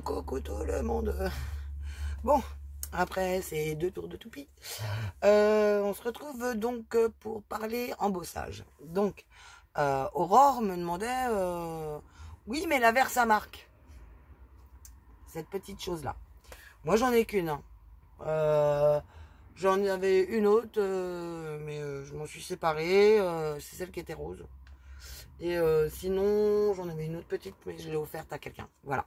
Coucou tout le monde. Bon, après ces 2 tours de toupie, on se retrouve donc pour parler embossage. Donc, Aurore me demandait, oui, mais la Versamark, cette petite chose-là. Moi, j'en ai qu'une. J'en avais une autre, mais je m'en suis séparée. C'est celle qui était rose. Et sinon, j'en avais une autre petite, mais je l'ai offerte à quelqu'un. Voilà.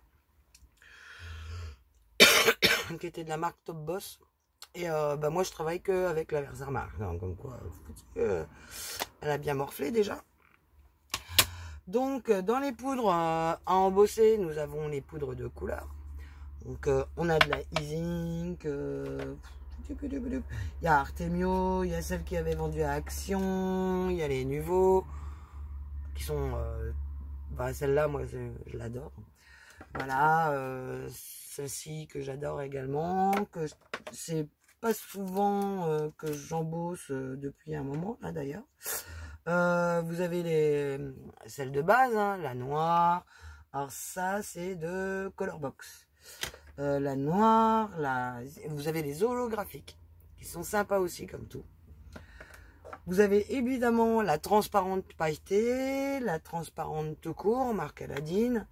Qui était de la marque Top Boss. Et moi, je travaille que avec la Versamark. Comme quoi, elle a bien morflé déjà. Donc, dans les poudres à embosser, nous avons les poudres de couleur. Donc, on a de la E-Zinc. Il y a Artemio. Il y a celle qui avait vendu à Action. Il y a les nouveaux. Qui sont... celle-là, moi, je l'adore. Voilà. Celle-ci que j'adore également. Que c'est pas souvent que j'embosse depuis un moment, là, d'ailleurs. Vous avez celles de base, hein, la noire. Alors ça, c'est de Colorbox. La noire, vous avez les holographiques, qui sont sympas aussi, comme tout. Vous avez évidemment la transparente pailletée, la transparente tout court, marque Aladine.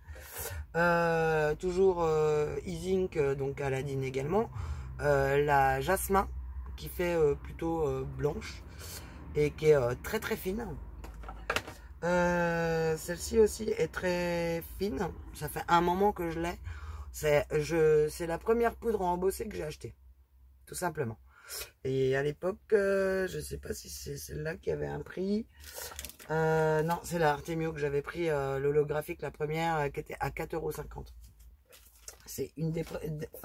Toujours E-Zinc, donc Aladine également. La jasmin, qui fait plutôt blanche et qui est très très fine. Celle-ci aussi est très fine. Ça fait un moment que je l'ai. C'est la première poudre à embosser que j'ai achetée. Tout simplement. Et à l'époque, je ne sais pas si c'est celle-là qui avait un prix. Non, c'est la Artemio que j'avais pris, l'holographique, la première, qui était à 4,50 €. C'est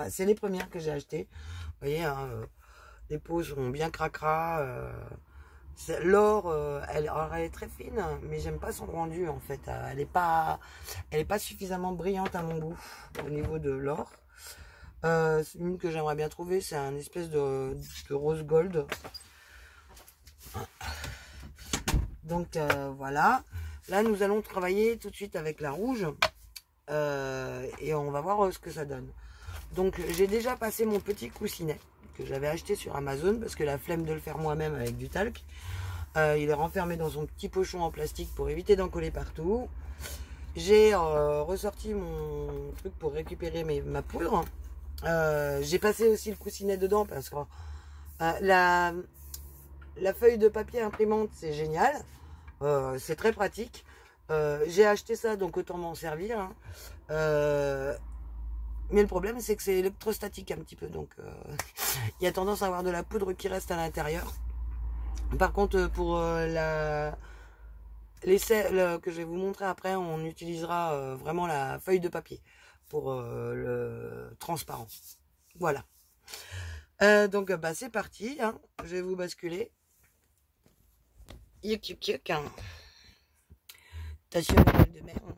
c'est les premières que j'ai achetées. Vous voyez, hein, les peaux sont bien cracra. L'or, elle est très fine, mais j'aime pas son rendu en fait. Elle est pas suffisamment brillante à mon goût au niveau de l'or. Une que j'aimerais bien trouver, c'est un espèce de rose gold. Donc voilà. Là, nous allons travailler tout de suite avec la rouge. Et on va voir ce que ça donne. Donc j'ai déjà passé mon petit coussinet que j'avais acheté sur Amazon parce que la flemme de le faire moi-même avec du talc. Il est renfermé dans son petit pochon en plastique pour éviter d'en coller partout. J'ai ressorti mon truc pour récupérer ma poudre. J'ai passé aussi le coussinet dedans parce que la feuille de papier imprimante, c'est génial. C'est très pratique. J'ai acheté ça, donc autant m'en servir. Hein. Mais le problème, c'est que c'est électrostatique un petit peu. Donc, il y a tendance à avoir de la poudre qui reste à l'intérieur. Par contre, pour l'essai que je vais vous montrer après, on utilisera vraiment la feuille de papier pour le transparent. Voilà. Donc, c'est parti. Hein. Je vais vous basculer. Yuck, yuck, yuck. Hein. Attention à la de mer. Hein,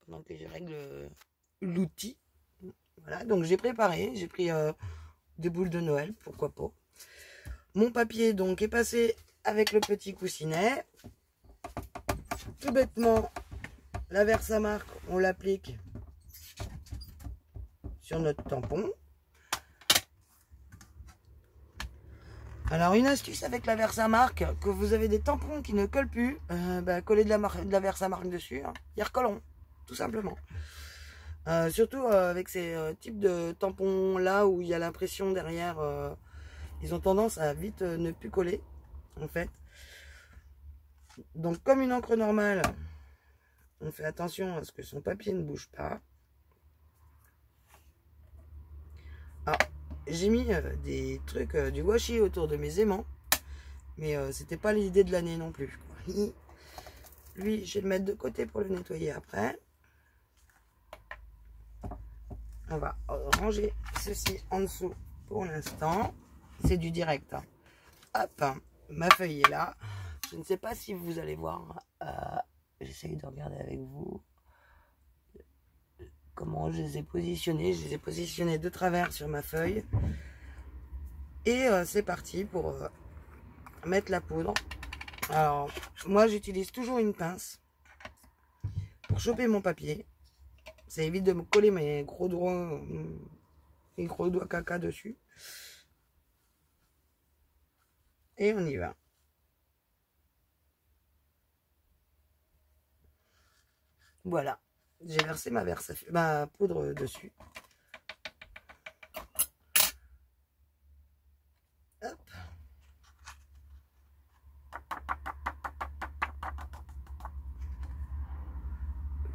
pendant que je règle l'outil. Voilà. Donc, j'ai préparé. J'ai pris des boules de Noël. Pourquoi pas. Mon papier, donc, est passé avec le petit coussinet. Tout bêtement, la Versamark, on l'applique sur notre tampon. Alors, une astuce avec la Versamark, que vous avez des tampons qui ne collent plus, collez de la Versamark dessus, hein, ils recolleront, tout simplement. Surtout avec ces types de tampons là où il y a l'impression derrière, ils ont tendance à vite ne plus coller, en fait. Donc, comme une encre normale, on fait attention à ce que son papier ne bouge pas. Alors, j'ai mis des trucs, du washi autour de mes aimants, mais c'était pas l'idée de l'année non plus. Lui, je vais le mettre de côté pour le nettoyer après. On va ranger ceci en dessous pour l'instant. C'est du direct. Hein. Hop, ma feuille est là. Je ne sais pas si vous allez voir. J'essaye de regarder avec vous comment je les ai positionnés. Je les ai positionnés de travers sur ma feuille. Et c'est parti pour mettre la poudre. Alors, moi, j'utilise toujours une pince pour choper mon papier. Ça évite de me coller mes gros doigts caca dessus. Et on y va. Voilà. J'ai versé ma poudre dessus. Hop.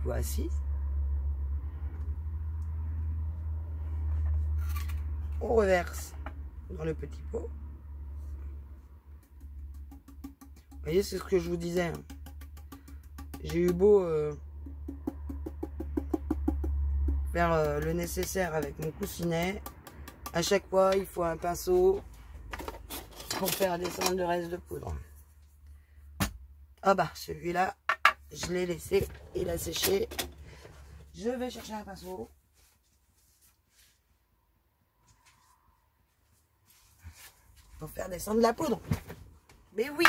Voici. On reverse dans le petit pot. Vous voyez, c'est ce que je vous disais. Hein. J'ai eu beau faire le nécessaire avec mon coussinet. À chaque fois, il faut un pinceau pour faire descendre le reste de poudre. Ah bah, celui-là, je l'ai laissé, il a séché. Je vais chercher un pinceau. Pour faire descendre la poudre. Mais oui!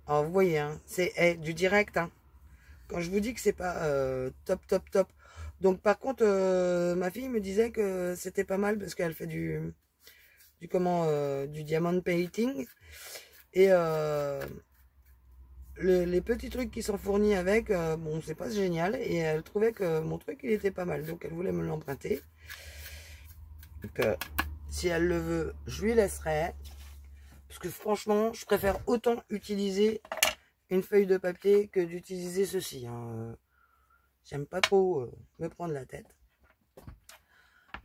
Alors, vous voyez, hein, c'est du direct. Hein. Quand je vous dis que c'est pas top. Donc, par contre, ma fille me disait que c'était pas mal parce qu'elle fait du diamond painting. Et les petits trucs qui sont fournis avec, bon, c'est pas génial. Et elle trouvait que mon truc, il était pas mal. Donc, elle voulait me l'emprunter. Donc, si elle le veut, je lui laisserai. Parce que franchement, je préfère autant utiliser une feuille de papier que d'utiliser ceci. Hein. J'aime pas trop me prendre la tête.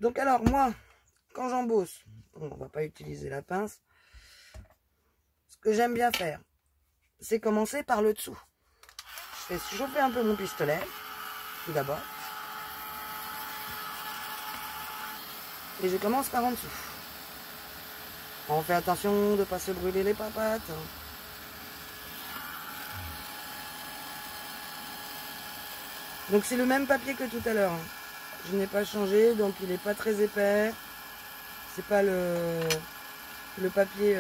Donc alors, moi, quand j'embosse, on va pas utiliser la pince. Ce que j'aime bien faire, c'est commencer par le dessous. Je fais chauffer un peu mon pistolet, tout d'abord. Et je commence par en dessous. On fait attention de ne pas se brûler les papates. Donc c'est le même papier que tout à l'heure. Je n'ai pas changé, donc il n'est pas très épais. C'est pas le papier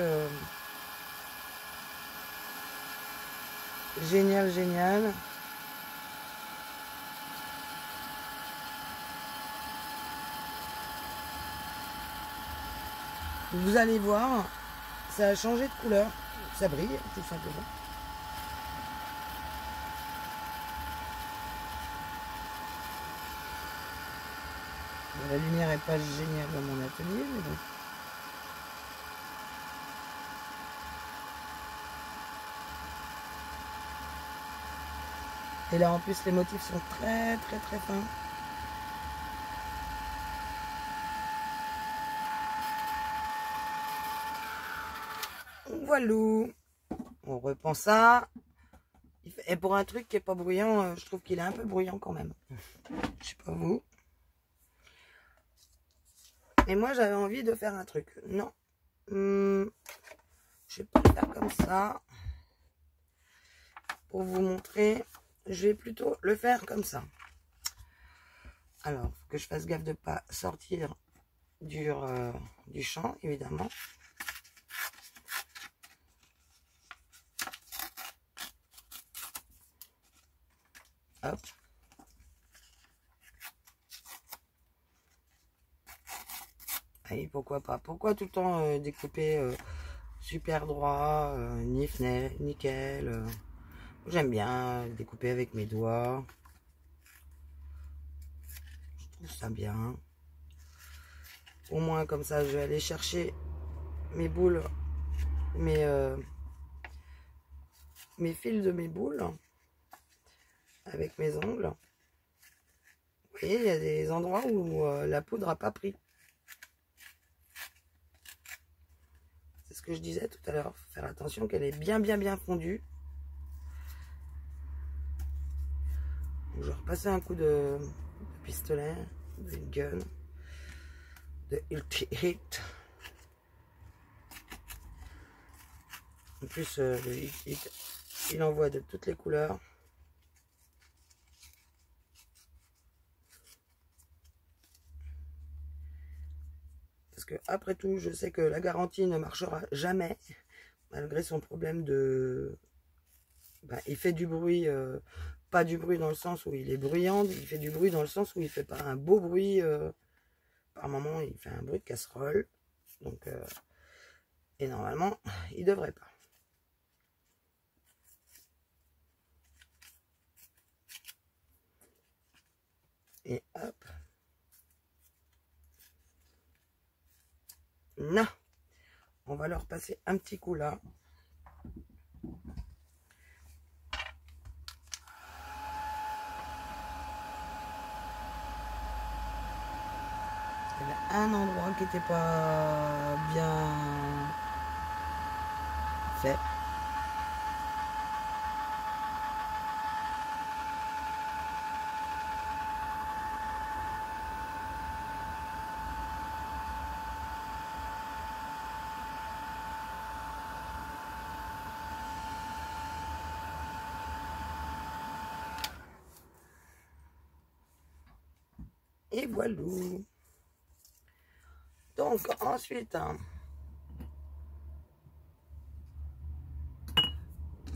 génial. Vous allez voir, ça a changé de couleur. Ça brille, tout simplement. La lumière n'est pas géniale dans mon atelier, mais bon. Et là, en plus, les motifs sont très fins. Voilà. On reprend ça. Et pour un truc qui est pas bruyant, je trouve qu'il est un peu bruyant quand même. Je sais pas vous. Et moi, j'avais envie de faire un truc. Non. Je vais pas le faire comme ça. Pour vous montrer, je vais plutôt le faire comme ça. Alors, faut que je fasse gaffe de ne pas sortir du champ, évidemment. Hop. Allez, pourquoi pas? Pourquoi tout le temps découper super droit, nickel. J'aime bien découper avec mes doigts. Je trouve ça bien. Au moins, comme ça, je vais aller chercher mes boules, mes fils de mes boules avec mes ongles. Vous voyez, il y a des endroits où la poudre n'a pas pris. C'est ce que je disais tout à l'heure. Faut faire attention qu'elle est bien fondue. Donc, je vais repasser un coup de pistolet, de gun, de hit. En plus, le hit, il envoie de toutes les couleurs. Parce que après tout, je sais que la garantie ne marchera jamais. malgré son problème de... il fait du bruit, pas du bruit dans le sens où il est bruyant, il fait du bruit dans le sens où il fait pas un beau bruit. Par moment, il fait un bruit de casserole. Donc, et normalement, il devrait pas. Et hop. Non. On va leur passer un petit coup là. Il y avait un endroit qui n'était pas bien fait. Et voilà. Donc ensuite,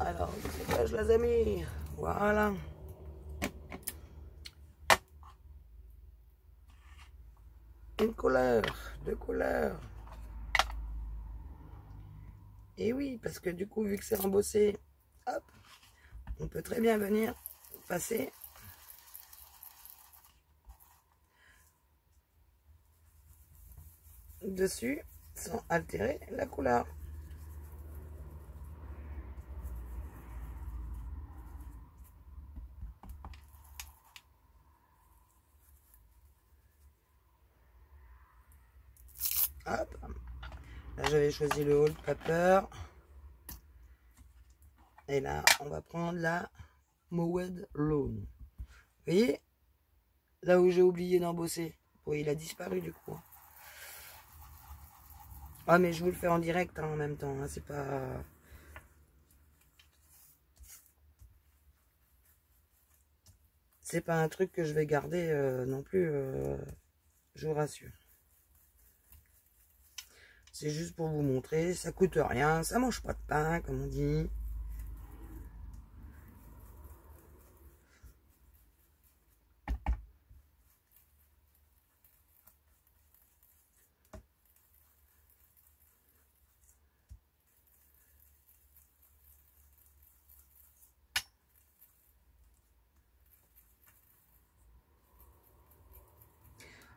alors, je les ai mis. Voilà. Une couleur, deux couleurs. Et oui, parce que du coup, vu que c'est embossé, hop, on peut très bien venir passer dessus sans altérer la couleur. Hop. Là, j'avais choisi le Old Paper. Et là, on va prendre la Mowed Lawn. Vous voyez, là où j'ai oublié d'embosser. Oui, il a disparu du coup. Ah, mais je vous le fais en direct en même temps. Hein, c'est pas... C'est pas un truc que je vais garder non plus, je vous rassure. C'est juste pour vous montrer, ça coûte rien, ça mange pas de pain, comme on dit.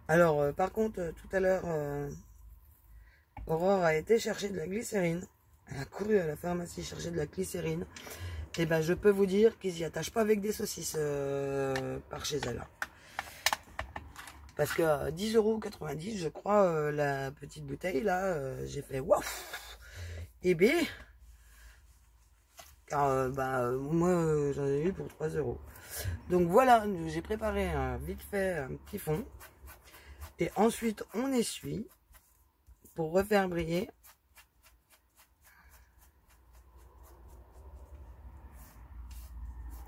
Alors, par contre, tout à l'heure, Aurore a été chercher de la glycérine. Elle a couru à la pharmacie chercher de la glycérine. Et ben, je peux vous dire qu'ils n'y attachent pas avec des saucisses par chez elle. Parce que 10,90 €, je crois, la petite bouteille, là, j'ai fait waouh. Et bien, car moi, j'en ai eu pour 3 €. Donc voilà, j'ai préparé vite fait un petit fond. Et ensuite, on essuie pour refaire briller.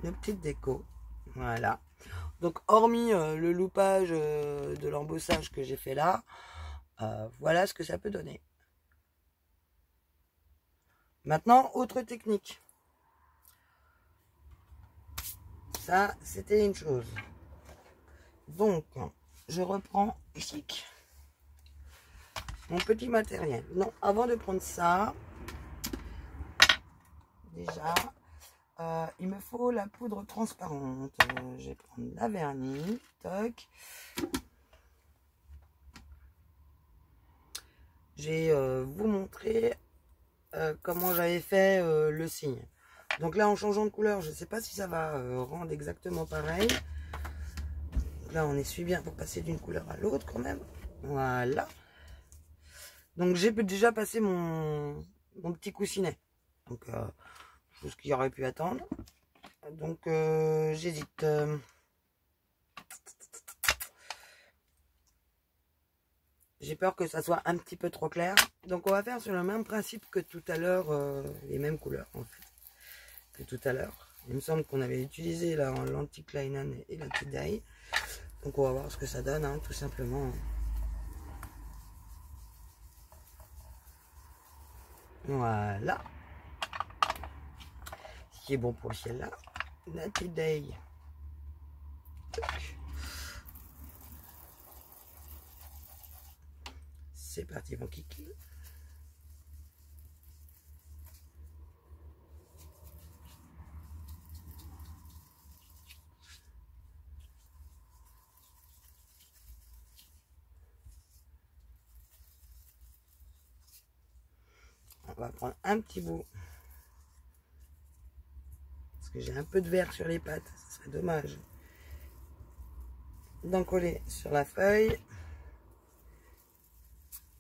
Une petite déco. Voilà. Donc, hormis le loupage de l'embossage que j'ai fait là, voilà ce que ça peut donner. Maintenant, autre technique. Ça, c'était une chose. Donc, je reprends ici mon petit matériel. Non, avant de prendre ça, déjà, il me faut la poudre transparente. Je vais prendre la vernis. Toc. Je vais vous montrer comment j'avais fait le signe. Donc là, en changeant de couleur, je ne sais pas si ça va rendre exactement pareil. Là, on essuie bien pour passer d'une couleur à l'autre quand même. Voilà. Donc j'ai déjà passé mon petit coussinet. Donc, chose qui aurait pu attendre. Donc j'hésite. J'ai peur que ça soit un petit peu trop clair. Donc on va faire sur le même principe que tout à l'heure, les mêmes couleurs en fait, que tout à l'heure. Il me semble qu'on avait utilisé l'anti-Kleinan et la Tidai. Donc on va voir ce que ça donne, hein, tout simplement. Voilà. qui est bon pour le ciel là. Natty Day. C'est parti mon kiki. On va prendre un petit bout. Parce que j'ai un peu de verre sur les pattes. Ce serait dommage d'en coller sur la feuille.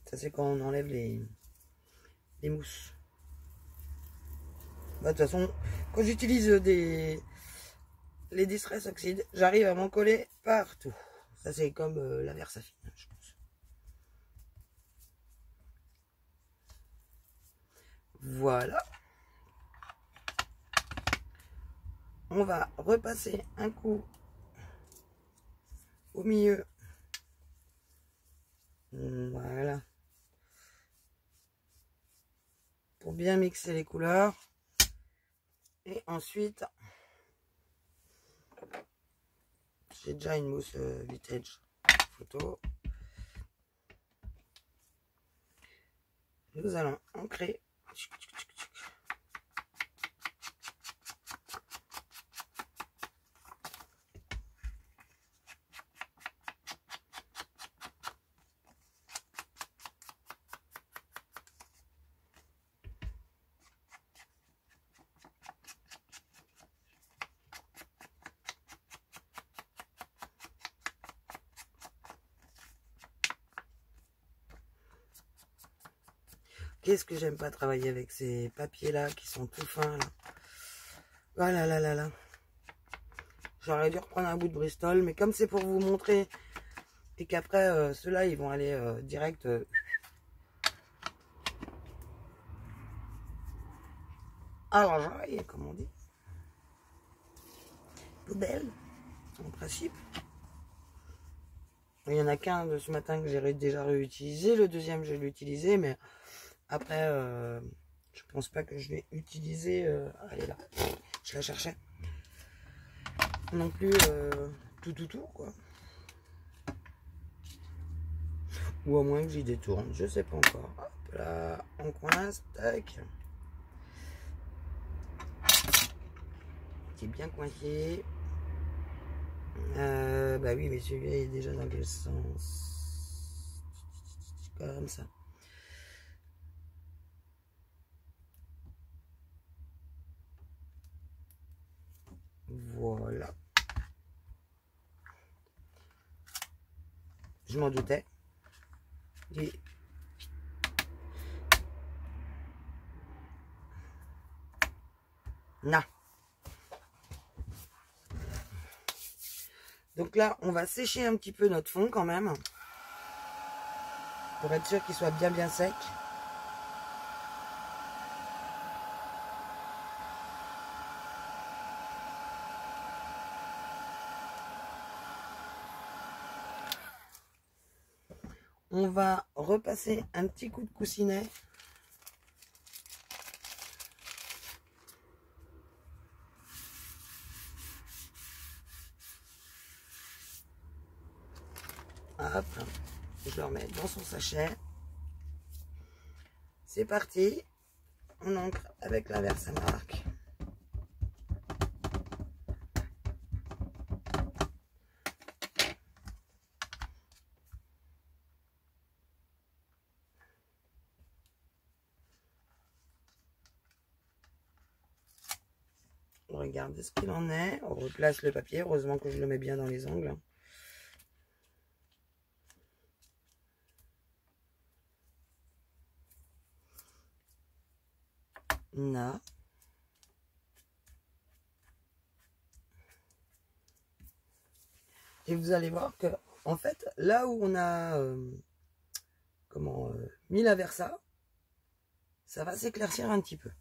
Ça c'est quand on enlève les mousses. Bah, de toute façon, quand j'utilise les Distress Oxide, j'arrive à m'en coller partout. Ça c'est comme la Versafine, je pense. Voilà. On va repasser un coup au milieu. Voilà. Pour bien mixer les couleurs. Et ensuite, j'ai déjà une mousse vintage photo. Nous allons ancrer. Qu'est-ce que j'aime pas travailler avec ces papiers là qui sont tout fins là. Oh là là là là. J'aurais dû reprendre un bout de Bristol, mais comme c'est pour vous montrer et qu'après ceux-là ils vont aller direct à l'enjaille, comme on dit. Poubelle, en principe. Il y en a qu'un de ce matin que j'ai déjà réutilisé. Le deuxième, je l'ai utilisé, mais après, je pense pas que je l'ai utilisé. Elle est là. Je la cherchais. Non plus tout, quoi. Ou à moins que j'y détourne. Je sais pas encore. Hop là, on coince. Tac. Qui est bien coincé. Bah oui, mais celui-là est déjà dans quel sens? Comme ça. Voilà. Je m'en doutais. Et... non. Donc là, on va sécher un petit peu notre fond quand même. Pour être sûr qu'il soit bien sec. On va repasser un petit coup de coussinet. Hop, je le remets dans son sachet. C'est parti. On encre avec la Versamark. On regarde ce qu'il en est. On replace le papier. Heureusement que je le mets bien dans les angles. Là. Et vous allez voir que, en fait, là où on a mis la Versa, ça va s'éclaircir un petit peu.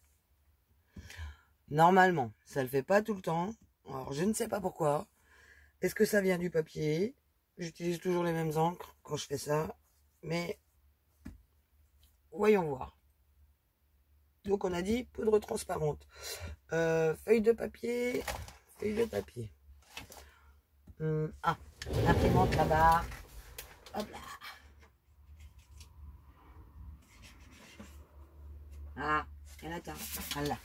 Normalement, ça le fait pas tout le temps. Alors, je ne sais pas pourquoi. Est-ce que ça vient du papier? J'utilise toujours les mêmes encres quand je fais ça. Mais, voyons voir. Donc on a dit poudre transparente. Feuille de papier. Feuille de papier. Imprimante là-bas. Hop là. Ah, elle attend. Voilà.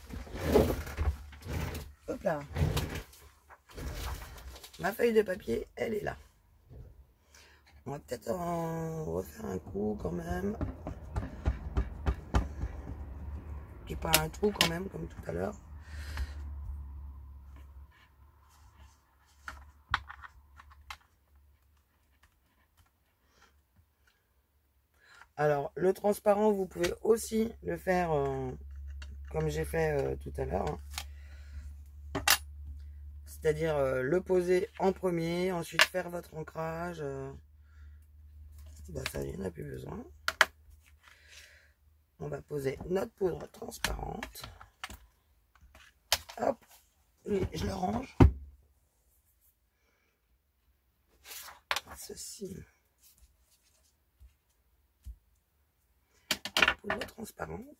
Hop là. Ma feuille de papier, elle est là. On va peut-être en refaire un coup quand même. Qui pas un trou quand même, comme tout à l'heure. Alors, le transparent, vous pouvez aussi le faire comme j'ai fait tout à l'heure. C'est-à-dire le poser en premier, ensuite faire votre ancrage. Ça, il n'y en a plus besoin. On va poser notre poudre transparente. Hop, et je le range. Ceci. Poudre transparente.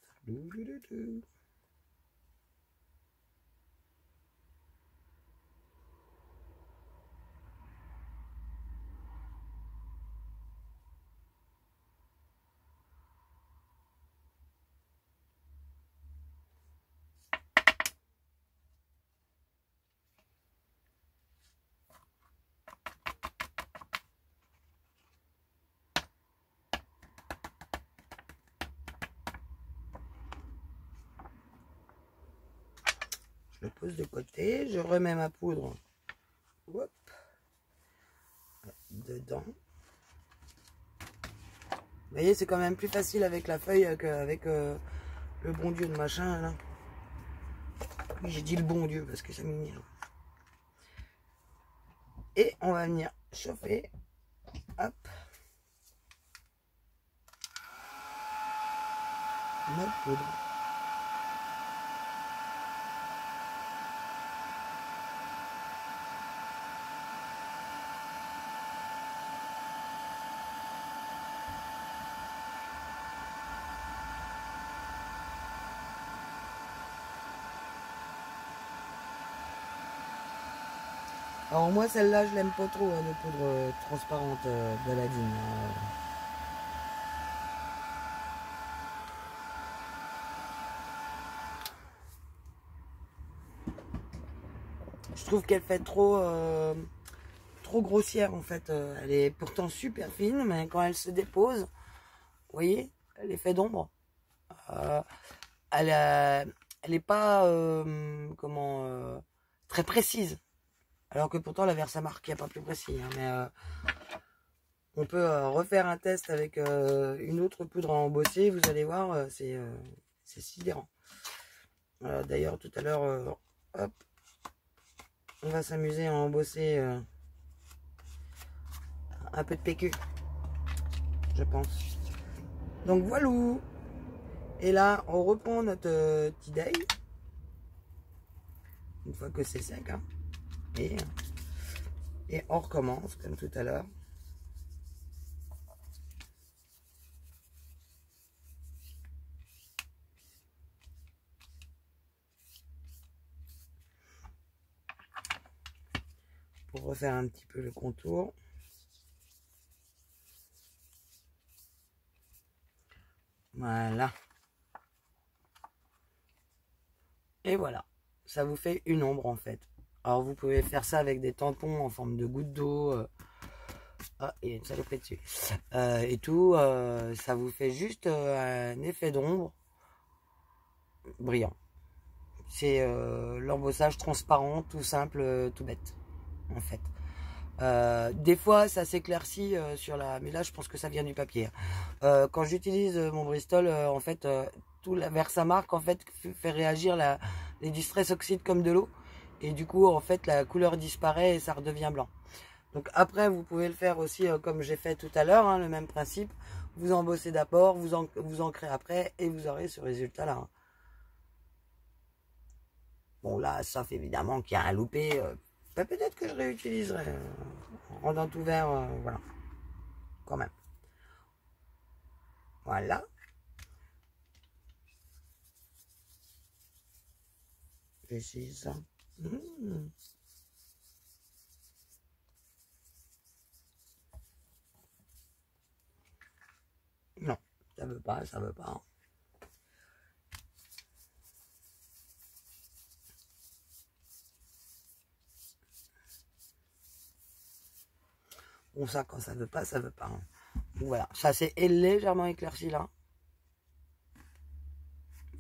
Je le pose de côté, je remets ma poudre hop, dedans. Vous voyez, c'est quand même plus facile avec la feuille qu'avec le bon Dieu de machin là. J'ai dit le bon Dieu parce que ça m'énerve. Et on va venir chauffer. Hop. Notre poudre. Alors moi celle-là je l'aime pas trop, hein, de poudre transparente d'Aladine. Je trouve qu'elle fait trop grossière en fait. Elle est pourtant super fine, mais quand elle se dépose, vous voyez, l'effet d'ombre, elle est pas très précise. Alors que pourtant la Versamark, il n'y a pas plus précis. Hein, mais on peut refaire un test avec une autre poudre à embosser. Vous allez voir, c'est sidérant. D'ailleurs, tout à l'heure, hop, on va s'amuser à embosser un peu de PQ, je pense. Donc voilà. Et là, on reprend notre petit deuil. Une fois que c'est sec. Hein. Et on recommence comme tout à l'heure. Pour refaire un petit peu le contour. Voilà. Et voilà. Ça vous fait une ombre en fait. Alors vous pouvez faire ça avec des tampons en forme de gouttes d'eau. Ah, il y a une saloperie dessus. Et tout. Ça vous fait juste un effet d'ombre brillant. C'est l'embossage transparent, tout simple, tout bête. En fait. Des fois ça s'éclaircit sur la... Mais là je pense que ça vient du papier. Quand j'utilise mon Bristol, en fait, tout la Versamark en fait fait réagir les distress oxydes comme de l'eau. Et du coup en fait la couleur disparaît et ça redevient blanc. Donc après vous pouvez le faire aussi comme j'ai fait tout à l'heure, hein, le même principe. Vous embossez d'abord, vous ancrez après et vous aurez ce résultat là. Hein. Bon là, sauf évidemment qu'il y a un loupé. Peut-être que je réutiliserai en rendant tout vert, voilà, quand même. Voilà. vais essayer ça. Mmh. Non, ça veut pas, ça veut pas. Bon, ça, quand ça veut pas, ça veut pas. Hein. Donc, voilà, ça c'est légèrement éclairci là.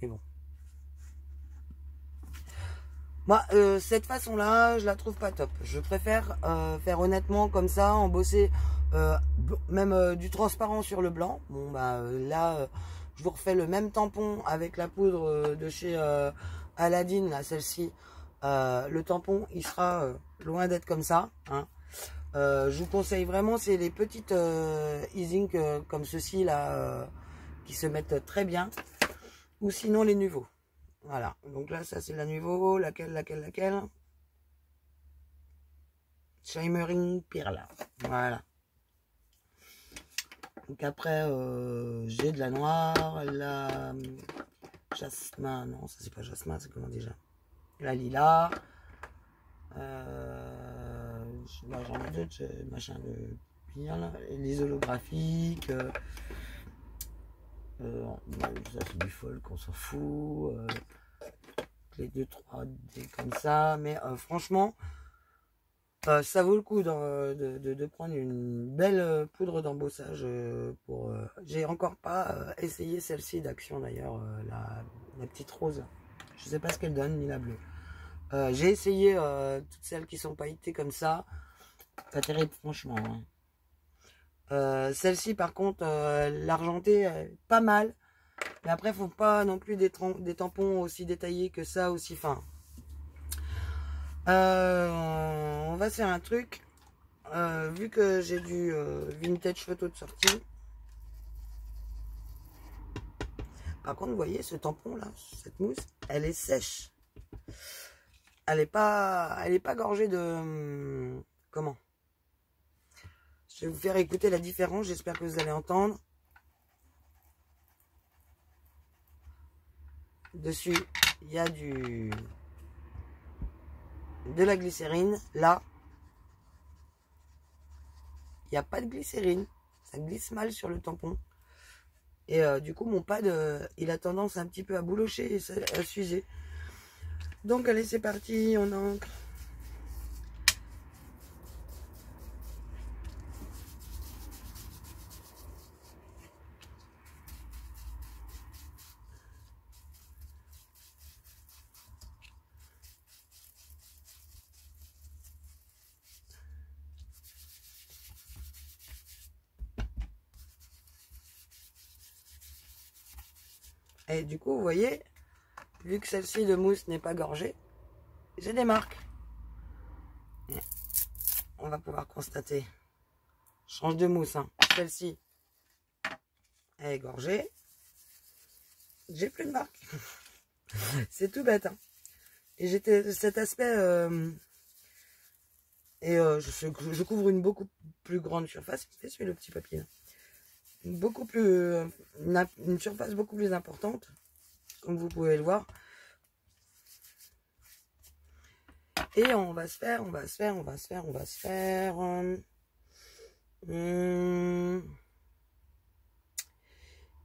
Mais bon. Moi, cette façon-là, je la trouve pas top. Je préfère faire honnêtement comme ça, embosser même du transparent sur le blanc. Bon, bah là, je vous refais le même tampon avec la poudre de chez Aladdin, là, celle-ci. Le tampon, il sera loin d'être comme ça. Hein. Je vous conseille vraiment, c'est les petites e-ink comme ceci là, qui se mettent très bien. Ou sinon les nouveaux. Voilà, donc là, ça c'est la nouveau. Laquelle Shimmering Pearl. Voilà. Donc après, j'ai de la noire, la jasmin. Non, ça c'est pas jasmin, c'est comment déjà? La lilas. J'en ai d'autres, machin de pierre, les holographiques. Ça c'est du folk, on s'en fout. Les 2-3D comme ça, mais franchement, ça vaut le coup de prendre une belle poudre d'embossage pour. J'ai encore pas essayé celle-ci d'Action d'ailleurs, la petite rose. Je sais pas ce qu'elle donne, ni la bleue. J'ai essayé toutes celles qui sont pailletées comme ça. Pas terrible, franchement. Hein. Celle-ci, par contre, l'argentée, pas mal. Mais après, faut pas non plus des tampons aussi détaillés que ça, aussi fins. On va faire un truc. Vu que j'ai du vintage photo de sortie. Par contre, vous voyez, ce tampon là, cette mousse, elle est sèche. Elle est pas gorgée de... comment? Je vais vous faire écouter la différence. J'espère que vous allez entendre. Dessus, il y a de la glycérine. Là, il n'y a pas de glycérine. Ça glisse mal sur le tampon. Et du coup, mon pad, il a tendance un petit peu à boulocher et à s'user. Donc, allez, c'est parti. On encre. Et du coup, vous voyez, vu que celle-ci de mousse n'est pas gorgée, j'ai des marques. Et on va pouvoir constater. Change de mousse. Hein. Celle-ci, elle est gorgée. J'ai plus de marques. C'est tout bête. Hein. Et j'ai cet aspect... je couvre une beaucoup plus grande surface. C'est celui le petit papier. Là. Une surface beaucoup plus importante, comme vous pouvez le voir. Et on va se faire.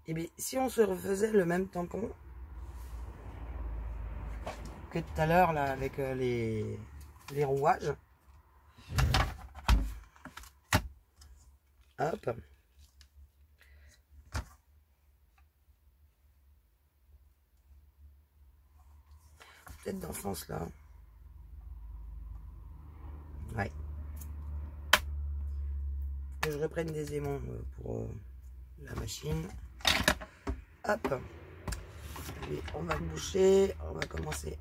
Et bien, si on se refaisait le même tampon que tout à l'heure là avec les rouages. Hop. Peut-être dans ce sens-là. Ouais. Que je reprenne des aimants pour la machine. Hop. Et on va le boucher. On va commencer.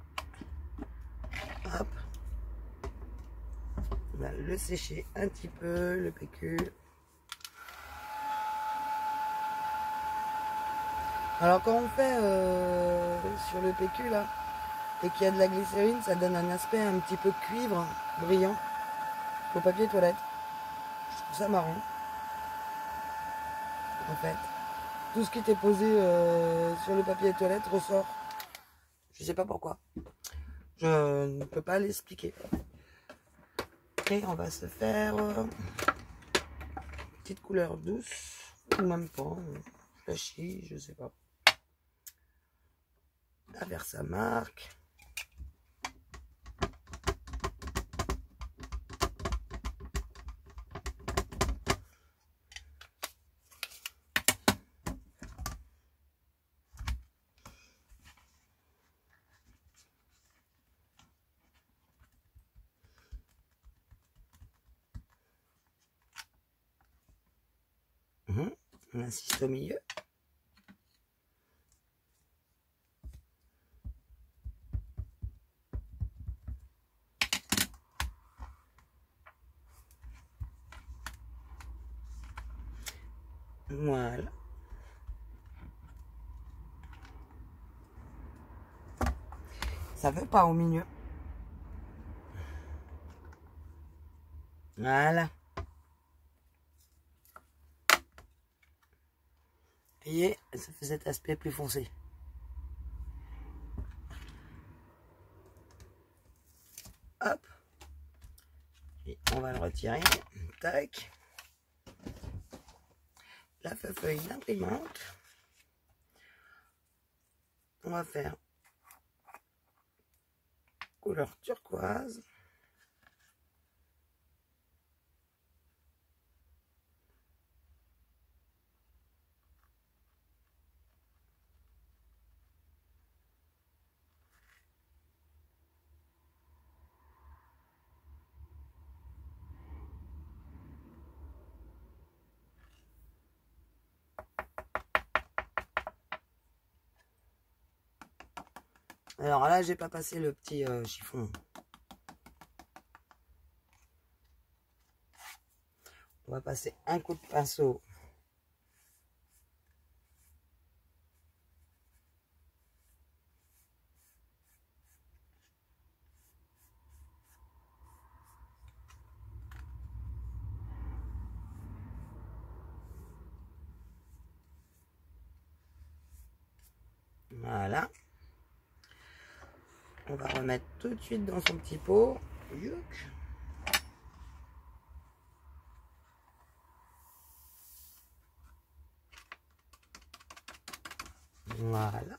Hop. On va le sécher un petit peu, le PQ. Alors quand on fait sur le PQ là, et qu'il y a de la glycérine, ça donne un aspect un petit peu cuivre, brillant, au papier toilette. Je trouve ça marrant. En fait, tout ce qui était posé sur le papier toilette ressort. Je sais pas pourquoi. Je ne peux pas l'expliquer. Et on va se faire une petite couleur douce, ou même pas, flashy, je sais pas. À vers sa marque. On insiste au milieu. Voilà. Ça veut pas au milieu. Voilà. Vous voyez, ça fait cet aspect plus foncé. Hop. Et on va le retirer. Tac. La feuille d'imprimante. On va faire couleur turquoise. Alors là, j'ai pas passé le petit chiffon. On va passer un coup de pinceau. Voilà. On va remettre tout de suite dans son petit pot. Youk. Voilà.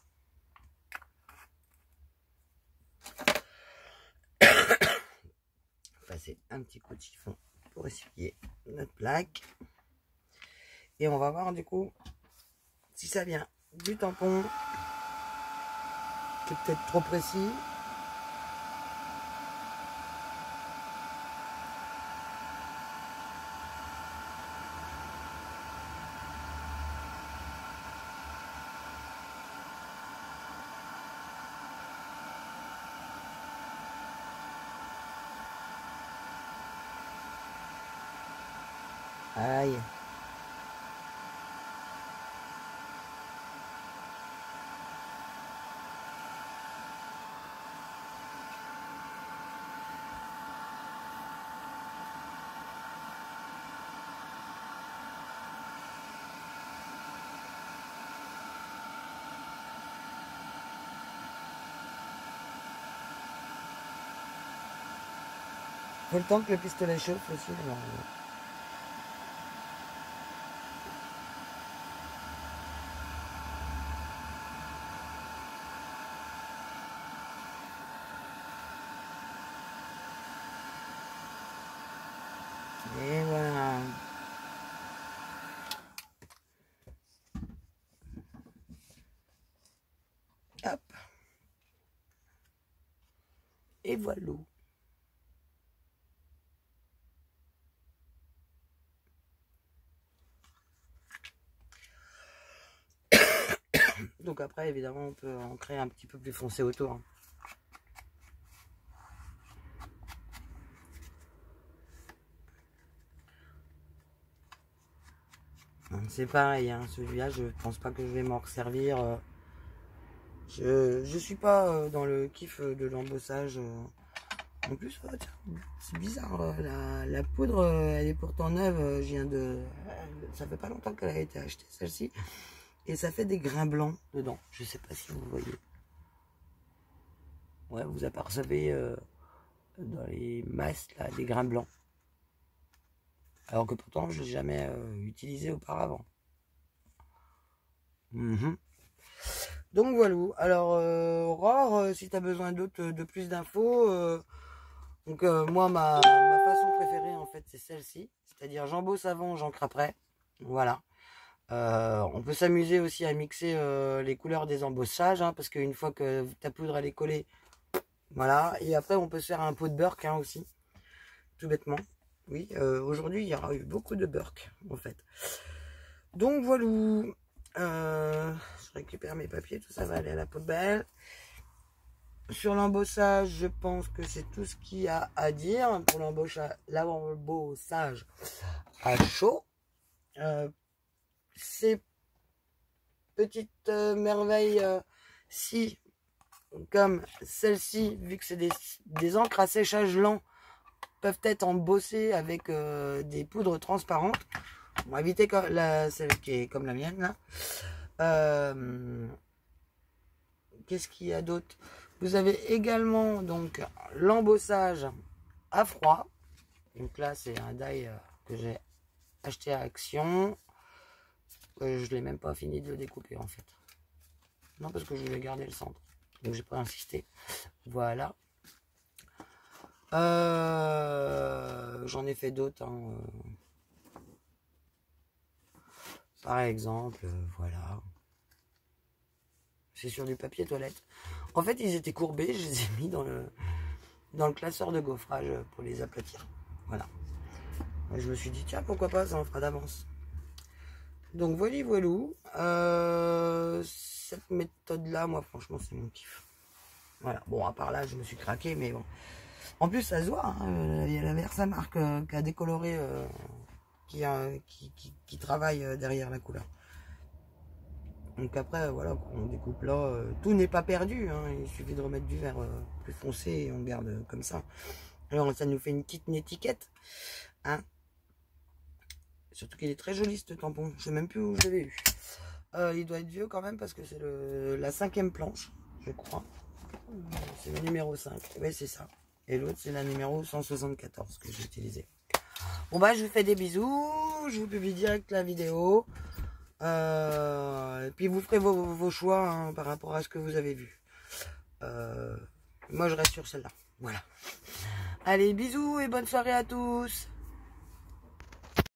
Passer un petit coup de chiffon pour essuyer notre plaque. Et on va voir du coup si ça vient du tampon, qui est peut-être trop précis. Aïe. Faut le temps que le pistolet chauffe aussi. Alors... Et voilà. Hop. Et voilà. Donc après, évidemment, on peut en créer un petit peu plus foncé autour. C'est pareil, hein, celui-là, je pense pas que je vais m'en resservir. Je suis pas dans le kiff de l'embossage. En plus, c'est bizarre, la poudre, elle est pourtant neuve. Ça fait pas longtemps qu'elle a été achetée, celle-ci. Et ça fait des grains blancs dedans. Je sais pas si vous voyez. Ouais, vous apercevez dans les masses là, des grains blancs. Alors que pourtant, je ne l'ai jamais utilisé auparavant. Donc voilà. Alors, Aurore, si tu as besoin de plus d'infos, donc moi, ma façon préférée, en fait, c'est celle-ci. C'est-à-dire j'embosse avant, j'encre après. Voilà. On peut s'amuser aussi à mixer les couleurs des embossages, hein, parce qu'une fois que ta poudre elle est collée, voilà. Et après, on peut se faire un pot de Burke hein, aussi, tout bêtement. Oui, aujourd'hui, il y aura eu beaucoup de Burke, en fait. Donc voilà. Je récupère mes papiers, tout ça va aller à la poubelle. Sur l'embossage, je pense que c'est tout ce qu'il y a à dire pour l'embossage à chaud. Ces petites merveilles si comme celle-ci, vu que c'est des encres à séchage lent, peuvent être embossées avec des poudres transparentes. On va éviter celle qui est comme la mienne là. Qu'est-ce qu'il y a d'autre? Vous avez également donc l'embossage à froid. Donc là, c'est un die que j'ai acheté à Action. Je ne l'ai même pas fini de le découper en fait. Non, parce que je voulais garder le centre. Donc j'ai pas insisté. Voilà. J'en ai fait d'autres. Hein, par exemple, voilà. C'est sur du papier toilette. En fait, ils étaient courbés. Je les ai mis dans le classeur de gaufrage pour les aplatir. Voilà. Et je me suis dit, tiens, pourquoi pas, ça en fera d'avance. Donc voilà, cette méthode-là, moi, franchement, c'est mon kiff. Voilà. Bon, à part là, je me suis craqué, mais bon. En plus, ça se voit. Hein, il y a la Versamark qui a décoloré, qui travaille derrière la couleur. Donc après, voilà, on découpe là. Tout n'est pas perdu. Hein, il suffit de remettre du vert plus foncé et on garde comme ça. Alors, ça nous fait une petite étiquette. Hein. Surtout qu'il est très joli ce tampon. Je sais même plus où je l'avais eu. Il doit être vieux quand même parce que c'est la 5e planche, je crois. C'est le numéro 5. Oui, c'est ça. Et l'autre, c'est la numéro 174 que j'ai utilisé. Bon, bah, je vous fais des bisous. Je vous publie direct la vidéo. Et puis, vous ferez vos choix hein, par rapport à ce que vous avez vu. Moi, je reste sur celle-là. Voilà. Allez, bisous et bonne soirée à tous.